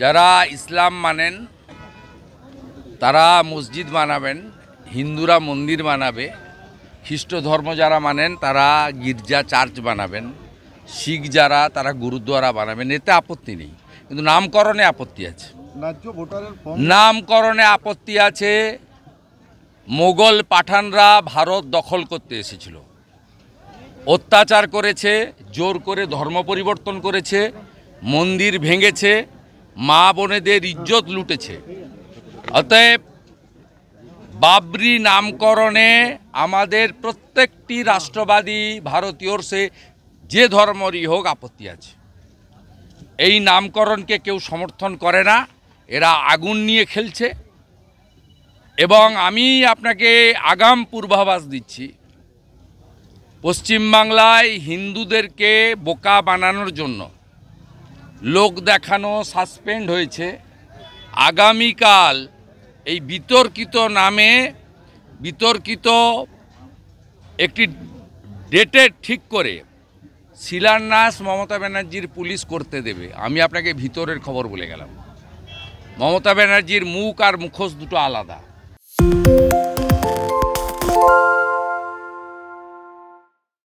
যারা ইসলাম মানেন তারা মসজিদ বানাবেন, হিন্দুরা মন্দির বানাবে, খ্রিস্ট ধর্ম যারা মানেন তারা গির্জা চার্চ বানাবেন, শিখ যারা তারা গুরুদ্বারা বানাবেন, এতে আপত্তি নেই। কিন্তু নামকরণে আপত্তি আছে। নামকরণে আপত্তি আছে। মোগল পাঠানরা ভারত দখল করতে এসেছিল, অত্যাচার করেছে, জোর করে ধর্ম পরিবর্তন করেছে, মন্দির ভেঙেছে, মা বোনেদের ইজ্জত লুটেছে। অতএব বাবরি নামকরণে আমাদের প্রত্যেকটি রাষ্ট্রবাদী ভারতীয়র সে যে ধর্মেরই হোক আপত্তি আছে। এই নামকরণকে কেউ সমর্থন করে না, এরা আগুন নিয়ে খেলছে। এবং আমি আপনাকে আগাম পূর্বাভাস দিচ্ছি, পশ্চিমবাংলায় হিন্দুদেরকে বোকা বানানোর জন্য লোক দেখানো সাসপেন্ড হয়েছে। আগামীকাল এই বিতর্কিত নামে বিতর্কিত একটি ডেটে ঠিক করে শিলান্যাস মমতা ব্যানার্জির পুলিশ করতে দেবে। আমি আপনাকে ভিতরের খবর বলে গেলাম, মমতা ব্যানার্জির মুখ আর মুখোশ দুটো আলাদা।